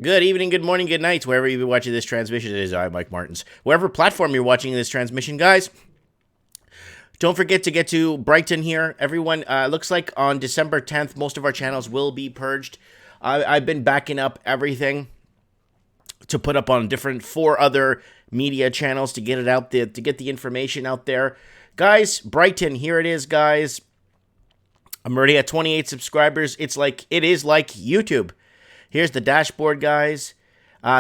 Good evening, good morning, good night, wherever you're watching this transmission. It is I, Mike Martins. Wherever platform you're watching this transmission, guys, don't forget to get to Brighton here. Everyone, looks like on December 10th, most of our channels will be purged. I've been backing up everything to put up on different 4 other media channels to get it out there, to get the information out there. Guys, Brighton, here it is, guys. I'm already at 28 subscribers. It is like YouTube. Here's the dashboard, guys.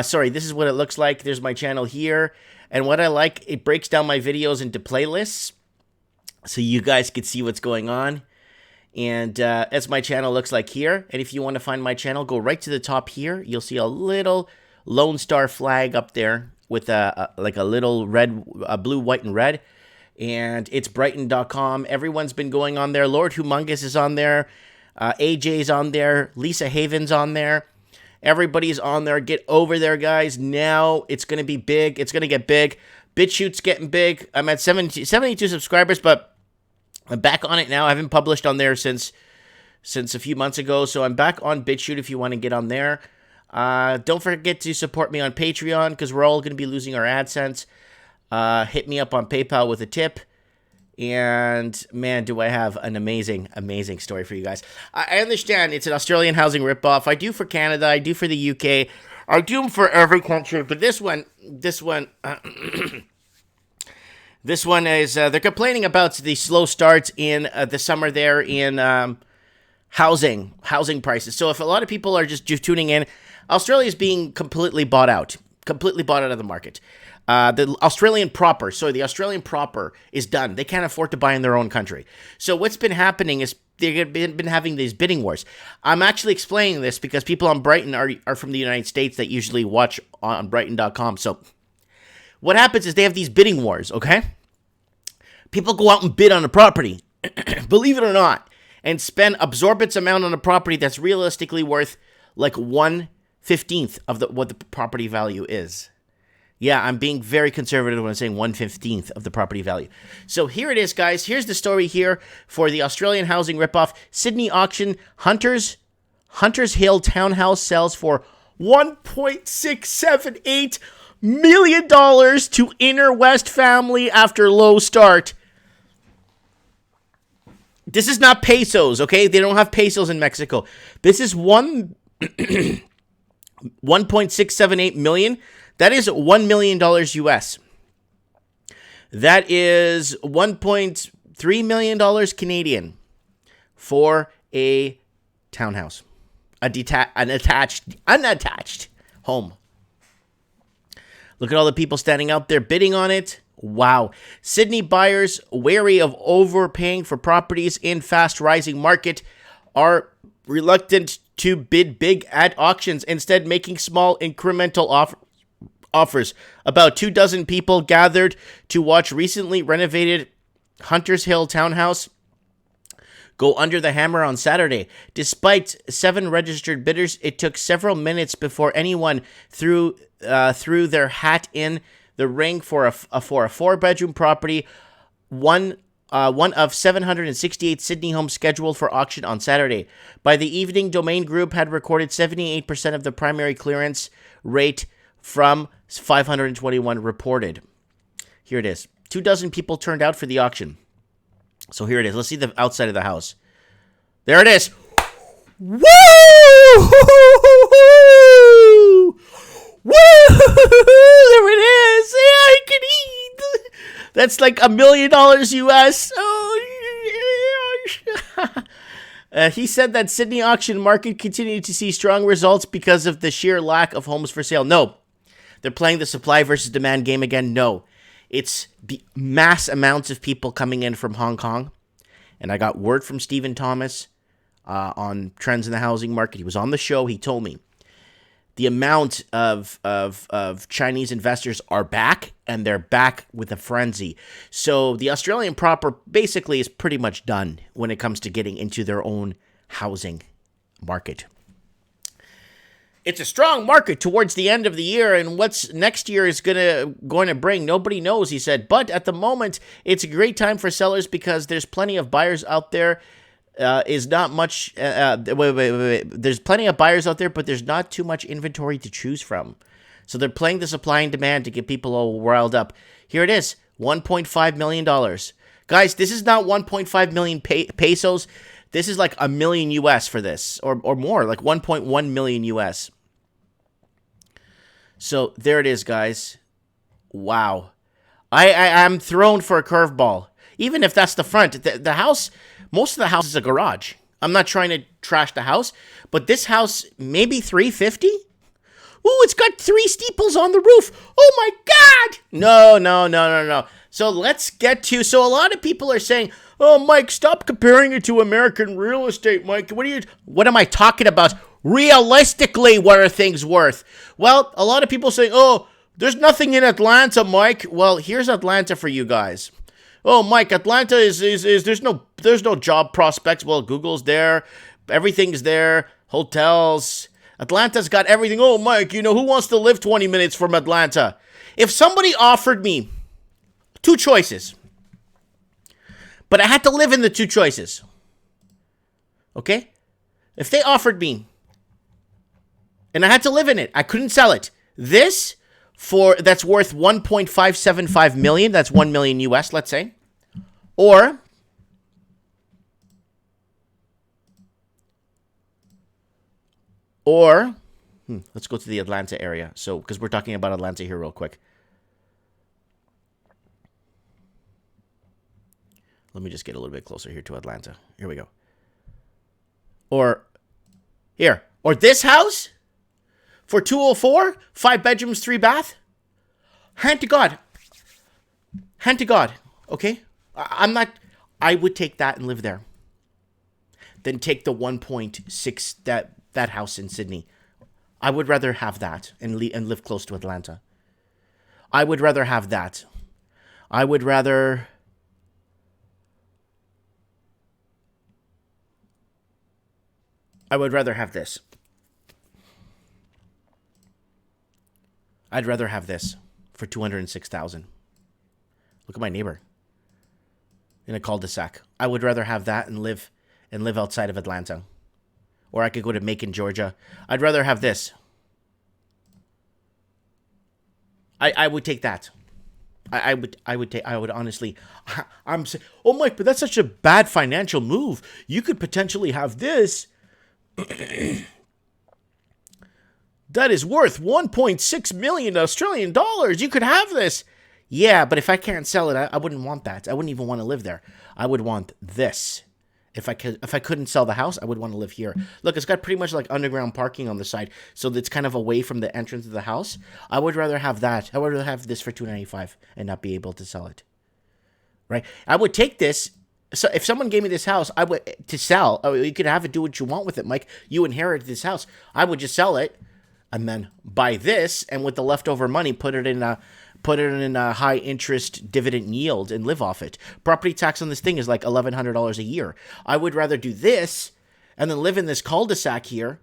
Sorry, this is what it looks like. There's my channel here. And what I like, it breaks down my videos into playlists so you guys can see what's going on. And as my channel looks like here. And if you want to find my channel, go right to the top here. You'll see a little Lone Star flag up there with a little red, blue, white, and red. And it's Brighton.com. Everyone's been going on there. Lord Humongous is on there. AJ's on there. Lisa Haven's on there. Everybody's on there. Get over there, guys. Now it's going to be big. It's going to get big. BitChute's getting big. I'm at 72 subscribers, but I'm back on it now. I haven't published on there since a few months ago, so I'm back on BitChute if you want to get on there. Don't forget to support me on Patreon because we're all going to be losing our AdSense. Hit me up on PayPal with a tip. And, man, do I have an amazing, amazing story for you guys. I understand it's an Australian housing ripoff. I do for Canada. I do for the UK. I do them for every country. But this one, this one is, they're complaining about the slow starts in the summer there in housing prices. So if a lot of people are just tuning in, Australia is being completely bought out of the market. The Australian proper is done. They can't afford to buy in their own country. So what's been happening is they've been having these bidding wars. I'm actually explaining this because people on Brighton are from the United States that usually watch on Brighton.com. So what happens is they have these bidding wars, okay? People go out and bid on a property, believe it or not, and spend absorbent amount on a property that's realistically worth like 1/15 of what the property value is. Yeah, I'm being very conservative when I'm saying 1/15 of the property value. So here it is, guys. Here's the story here for the Australian housing ripoff. Sydney auction, Hunters Hill townhouse sells for $1.678 million to Inner West family after low start. This is not pesos, okay? They don't have pesos in Mexico. This is 1.678 million. That is $1 million US. That is $1.3 million Canadian for a townhouse, an unattached home. Look at all the people standing out there bidding on it. Wow. Sydney buyers wary of overpaying for properties in fast rising market are reluctant to bid big at auctions, instead making small incremental offers. About 24 people gathered to watch recently renovated Hunters Hill townhouse go under the hammer on Saturday. Despite 7 registered bidders, it took several minutes before anyone threw their hat in the ring for a 4-bedroom property. One of 768 Sydney homes scheduled for auction on Saturday. By the evening, Domain Group had recorded 78% of the primary clearance rate from 521 reported. Here it is. 24 people turned out for the auction. So here it is. Let's see the outside of the house. There it is. Woo! Woo! There it is. Yeah, I can eat. That's like $1 million US. Oh, he said that Sydney auction market continued to see strong results because of the sheer lack of homes for sale. No. They're playing the supply versus demand game again. No. It's mass amounts of people coming in from Hong Kong. And I got word from Stephen Thomas on trends in the housing market. He was on the show. He told me the amount of Chinese investors are back, and they're back with a frenzy. So the Australian proper basically is pretty much done when it comes to getting into their own housing market. It's a strong market towards the end of the year, and what's next year is going to bring, nobody knows, he said. But at the moment, it's a great time for sellers because there's plenty of buyers out there is not much. Wait. There's plenty of buyers out there, but there's not too much inventory to choose from. So they're playing the supply and demand to get people all riled up. Here it is, $1.5 million. Guys, this is not 1.5 million pesos. This is like $1 million US for this, or more, like 1.1 million US. So there it is, guys. Wow. I'm thrown for a curveball. Even if that's the front, the house, most of the house is a garage. I'm not trying to trash the house, but this house, maybe 350? Ooh, it's got 3 steeples on the roof. Oh my God! No. So let's get to, so a lot of people are saying, oh, Mike, stop comparing it to American real estate, Mike. What am I talking about? Realistically, what are things worth? Well, a lot of people saying, oh, there's nothing in Atlanta, Mike. Well, here's Atlanta for you guys. Oh, Mike, Atlanta is there's no job prospects. Well, Google's there. Everything's there. Hotels. Atlanta's got everything. Oh, Mike, who wants to live 20 minutes from Atlanta? If somebody offered me 2 choices, but I had to live in the 2 choices, okay? If they offered me, and I had to live in it, I couldn't sell it. That's worth 1.575 million. That's 1 million US, let's say. Or let's go to the Atlanta area. So, because we're talking about Atlanta here real quick. Let me just get a little bit closer here to Atlanta. Here we go. Or this house for 204, 5 bedrooms, 3 bath. Hand to God. Okay, I would take that and live there. Then take the 1.6 that house in Sydney. I would rather have that and live close to Atlanta. I would rather have that. I would rather have this. I'd rather have this for $206,000. Look at my neighbor in a cul-de-sac. I would rather have that and live outside of Atlanta. Or I could go to Macon, Georgia. I'd rather have this. I would take that. I would honestly. I'm saying, oh, Mike, but that's such a bad financial move. You could potentially have this. That is worth 1.6 million Australian dollars. You could have this. Yeah, but if I can't sell it, I wouldn't want that. I wouldn't even want to live there. I would want this. If I couldn't sell the house, I would want to live here. Look, it's got pretty much like underground parking on the side, so it's kind of away from the entrance of the house. I would rather have that. I would rather have this for $295 and not be able to sell it. Right? I would take this. So if someone gave me this house, I would to sell. Oh, you could have it, do what you want with it, Mike. You inherited this house. I would just sell it and then buy this, and with the leftover money, put it in a high interest dividend yield and live off it. Property tax on this thing is like $1,100 a year. I would rather do this and then live in this cul-de-sac here.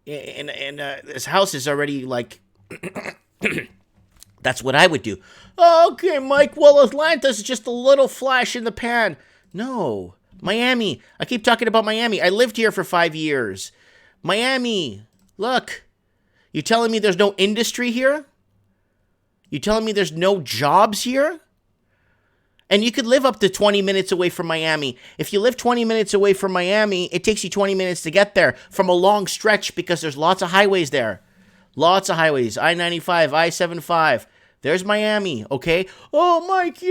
And this house is already like, that's what I would do. Okay, Mike, well, Atlanta's just a little flash in the pan. No, Miami. I keep talking about Miami. I lived here for 5 years. Miami, look. You telling me there's no industry here? You telling me there's no jobs here? And you could live up to 20 minutes away from Miami. If you live 20 minutes away from Miami, it takes you 20 minutes to get there from a long stretch because there's lots of highways there. Lots of highways. I-95, I-75. There's Miami, okay? Oh, Mike,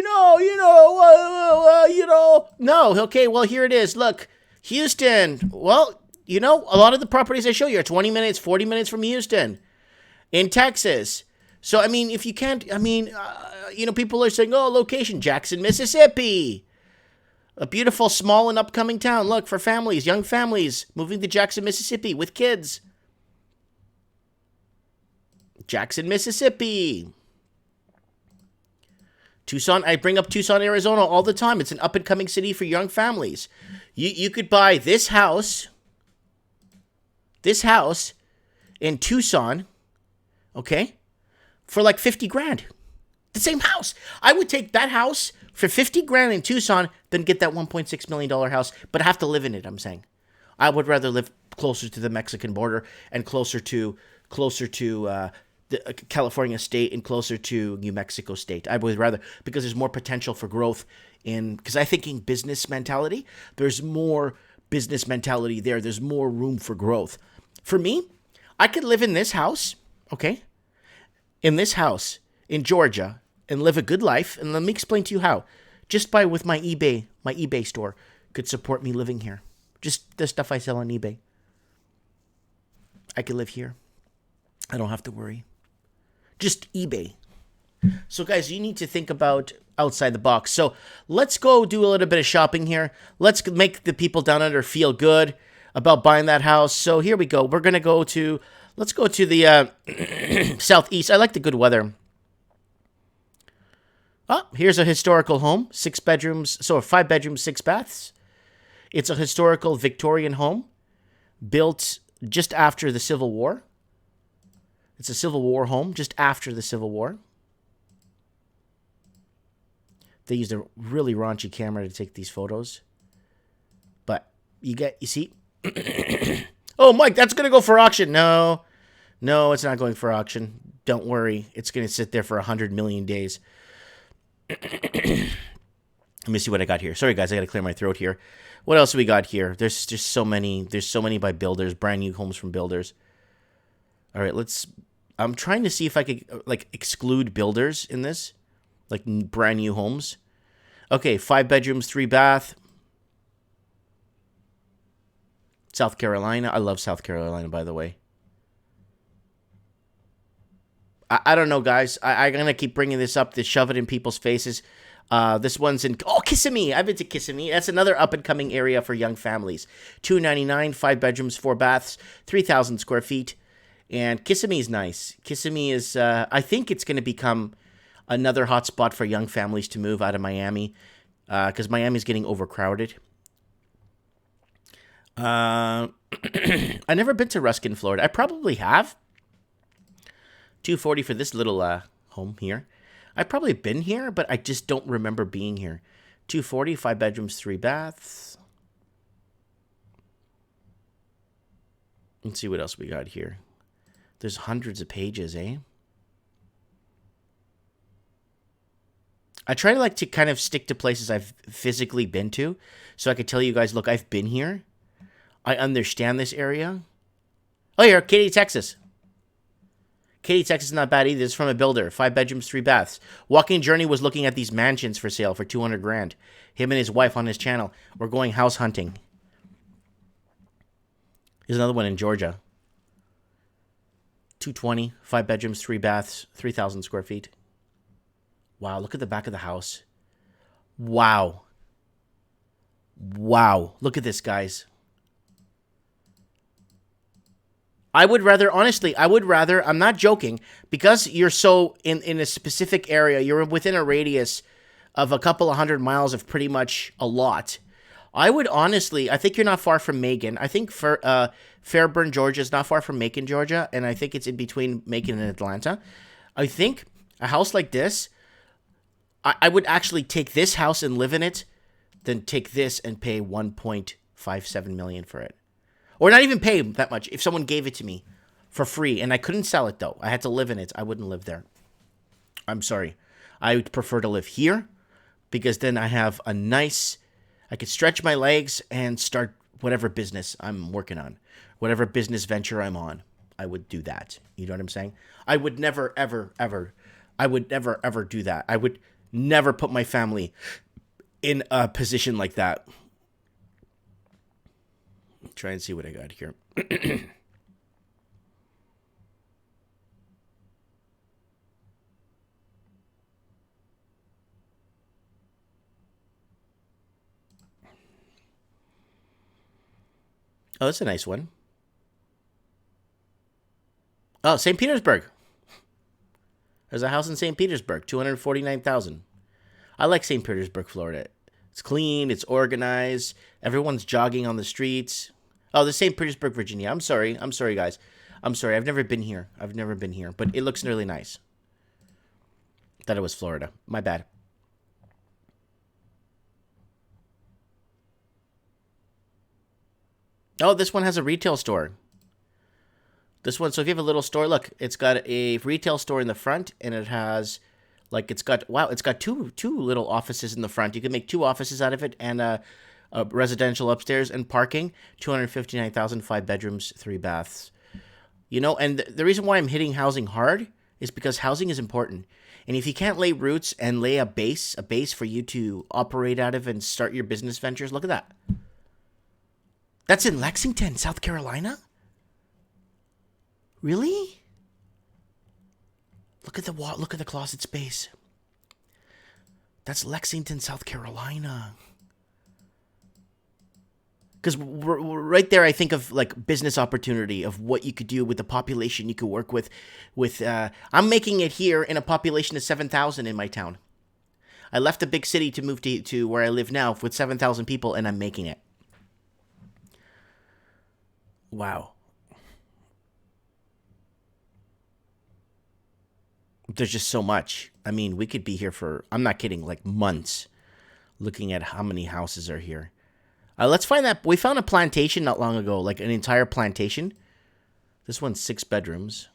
No, okay, well, here it is. Look, Houston. Well, a lot of the properties I show you are 20 minutes, 40 minutes from Houston. In Texas. So, I mean, if you can't, people are saying, oh, location, Jackson, Mississippi. A beautiful, small, and upcoming town. Look, for families, young families, moving to Jackson, Mississippi with kids. Jackson, Mississippi. Tucson, I bring up Tucson, Arizona all the time. It's an up-and-coming city for young families. You could buy this house in Tucson, okay, for like $50,000. The same house. I would take that house for $50,000 in Tucson, than get that $1.6 million house, but have to live in it, I'm saying. I would rather live closer to the Mexican border and closer to the California state and closer to New Mexico state. I would rather, because there's more potential for growth because I think in business mentality, there's more business mentality there. There's more room for growth. For me, I could live in this house, okay? In this house in Georgia and live a good life. And let me explain to you how. Just with my eBay store could support me living here. Just the stuff I sell on eBay. I could live here. I don't have to worry. Just eBay. So guys, you need to think about outside the box. So let's go do a little bit of shopping here. Let's make the people down under feel good about buying that house. So here we go. We're going to let's go to the southeast. I like the good weather. Oh, here's a historical home. 6 bedrooms. So 5 bedrooms, 6 baths. It's a historical Victorian home built just after the Civil War. It's a Civil War home just after the Civil War. They used a really raunchy camera to take these photos. But you see? Oh, Mike, that's going to go for auction. No, it's not going for auction. Don't worry. It's going to sit there for 100 million days. Let me see what I got here. Sorry, guys. I got to clear my throat here. What else do we got here? There's just so many. There's so many by builders. Brand new homes from builders. All right, I'm trying to see if I could exclude builders in this. Like brand new homes. Okay, 5 bedrooms, 3 bath. South Carolina. I love South Carolina, by the way. I don't know, guys. I'm going to keep bringing this up to shove it in people's faces. This one's in... Oh, Kissimmee. I've been to Kissimmee. That's another up-and-coming area for young families. $299, 5 bedrooms, 4 baths, 3,000 square feet. And Kissimmee is nice. Kissimmee is... I think it's going to become another hot spot for young families to move out of Miami. Because Miami's getting overcrowded. I've never been to Ruskin, Florida. I probably have. $240 for this little home here. I've probably been here, but I just don't remember being here. $240, 5 bedrooms, 3 baths. Let's see what else we got here. There's hundreds of pages, eh? I try to kind of stick to places I've physically been to, so I could tell you guys, look, I've been here. I understand this area. Oh, here, Katy, Texas. Katy, Texas is not bad either. It's from a builder. 5 bedrooms, 3 baths. Walking Journey was looking at these mansions for sale for $200,000. Him and his wife on his channel were going house hunting. Here's another one in Georgia. $220, 5 bedrooms, 3 baths, 3,000 square feet. Wow, look at the back of the house. Wow. Wow. Look at this, guys. I would rather, honestly, I'm not joking, because you're so in a specific area, you're within a radius of a couple of 100 miles of pretty much a lot. I would honestly, I think you're not far from Macon. I think Fairburn, Georgia is not far from Macon, Georgia, and I think it's in between Macon and Atlanta. I think a house like this, I would actually take this house and live in it, than take this and pay $1.57 million for it. Or not even pay that much if someone gave it to me for free. And I couldn't sell it, though. I had to live in it. I wouldn't live there. I'm sorry. I would prefer to live here, because then I have a nice... I could stretch my legs and start whatever business I'm working on. Whatever business venture I'm on. I would do that. You know what I'm saying? I would never, ever, ever... I would never, ever do that. I would never put my family in a position like that. Try and see what I got here. Oh, that's a nice one. Oh, St. Petersburg. There's a house in St. Petersburg, $249,000. I like St. Petersburg, Florida. It's clean, it's organized, everyone's jogging on the streets. Oh, the St. Petersburg, Virginia. I'm sorry, guys. I'm sorry, I've never been here. But it looks really nice. Thought it was Florida. My bad. Oh, this one has a retail store. This one, so if you have a little store, look, it's got a retail store in the front, and it has, like, it's got, wow, it's got two little offices in the front. You can make 2 offices out of it, and a residential upstairs and parking. 259,000, 5 bedrooms, 3 baths. You know, and the reason why I'm hitting housing hard is because housing is important. And if you can't lay roots and lay a base for you to operate out of and start your business ventures, look at that. That's in Lexington, South Carolina? Really? Look at the closet space. That's Lexington, South Carolina. Because right there, I think of like business opportunity of what you could do with the population you could work with. I'm making it here in a population of 7,000 in my town. I left a big city to move to where I live now with 7,000 people, and I'm making it. Wow. There's just so much. I mean, we could be here for, I'm not kidding, like months looking at how many houses are here. Let's find that. We found a plantation not long ago, like an entire plantation. This one's 6 bedrooms.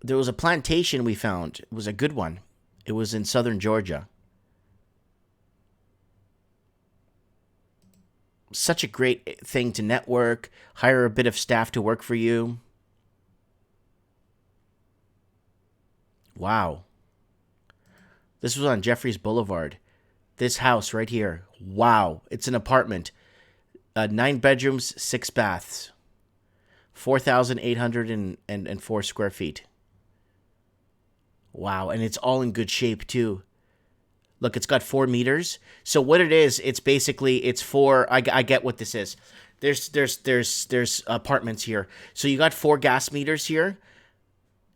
There was a plantation we found. It was a good one. It was in southern Georgia. Such a great thing to network, hire a bit of staff to work for you. Wow. This was on Jeffries Boulevard. This house right here. Wow. It's an apartment. 9 bedrooms, 6 baths. 4,804 square feet. Wow. And it's all in good shape too. Look, it's got 4 meters. So what it is, it's basically, it's for, I get what this is. There's apartments here. So you got 4 gas meters here.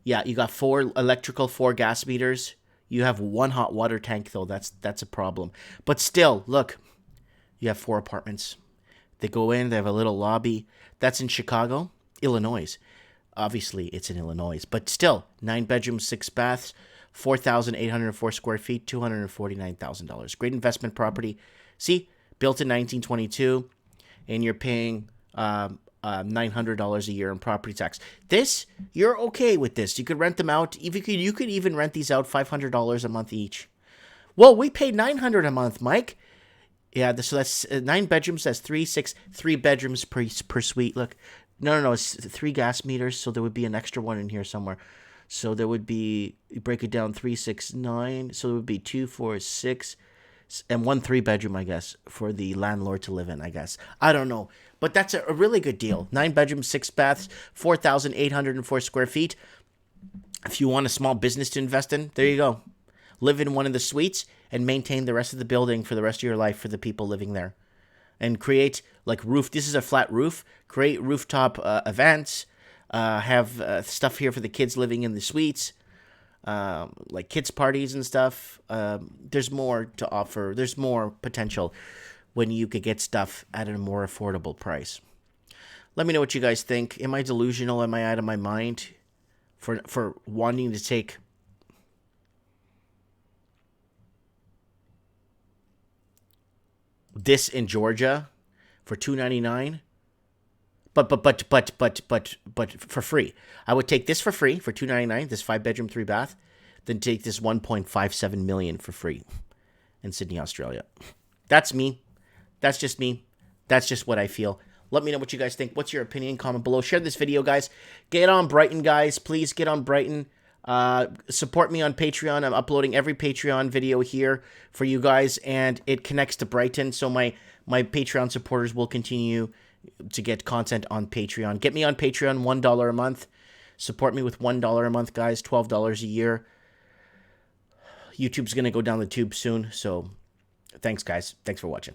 Yeah, you got 4 electrical, 4 gas meters. You have 1 hot water tank, though. That's a problem. But still, look, you have 4 apartments. They go in, they have a little lobby. That's in Chicago, Illinois. Obviously, it's in Illinois. But still, 9 bedrooms, 6 baths, 4,804 square feet, $249,000. Great investment property. See, built in 1922, and you're paying $900 a year in property tax. This, you're okay with this. You could rent them out. You could even rent these out $500 a month each. Well, we pay $900 a month, Mike. Yeah, so that's 9 bedrooms. That's 3 bedrooms per suite. Look, no, it's 3 gas meters. So there would be an extra one in here somewhere. So there would be, you break it down, 3, 6, 9. So there would be 2, 4, 6, and 1 3-bedroom, I guess, for the landlord to live in, I guess. I don't know. But that's a really good deal. 9 bedrooms, 6 baths, 4,804 square feet. If you want a small business to invest in, there you go. Live in one of the suites and maintain the rest of the building for the rest of your life for the people living there. And create, like, roof. This is a flat roof. Create rooftop events. Have stuff here for the kids living in the suites. Like kids parties and stuff. There's more to offer. There's more potential when you could get stuff at a more affordable price. Let me know what you guys think. Am I delusional? Am I out of my mind for wanting to take this in Georgia for $299? But for free. I would take this for free for $299, this 5-bedroom, 3-bath, then take this $1.57 million for free in Sydney, Australia. That's me. That's just me. That's just what I feel. Let me know what you guys think. What's your opinion? Comment below. Share this video, guys. Get on Brighton, guys. Please get on Brighton. Support me on Patreon. I'm uploading every Patreon video here for you guys, and it connects to Brighton, so my Patreon supporters will continue to get content on Patreon. Get me on Patreon, $1 a month. Support me with $1 a month, guys. $12 a year. YouTube's going to go down the tube soon, so thanks, guys. Thanks for watching.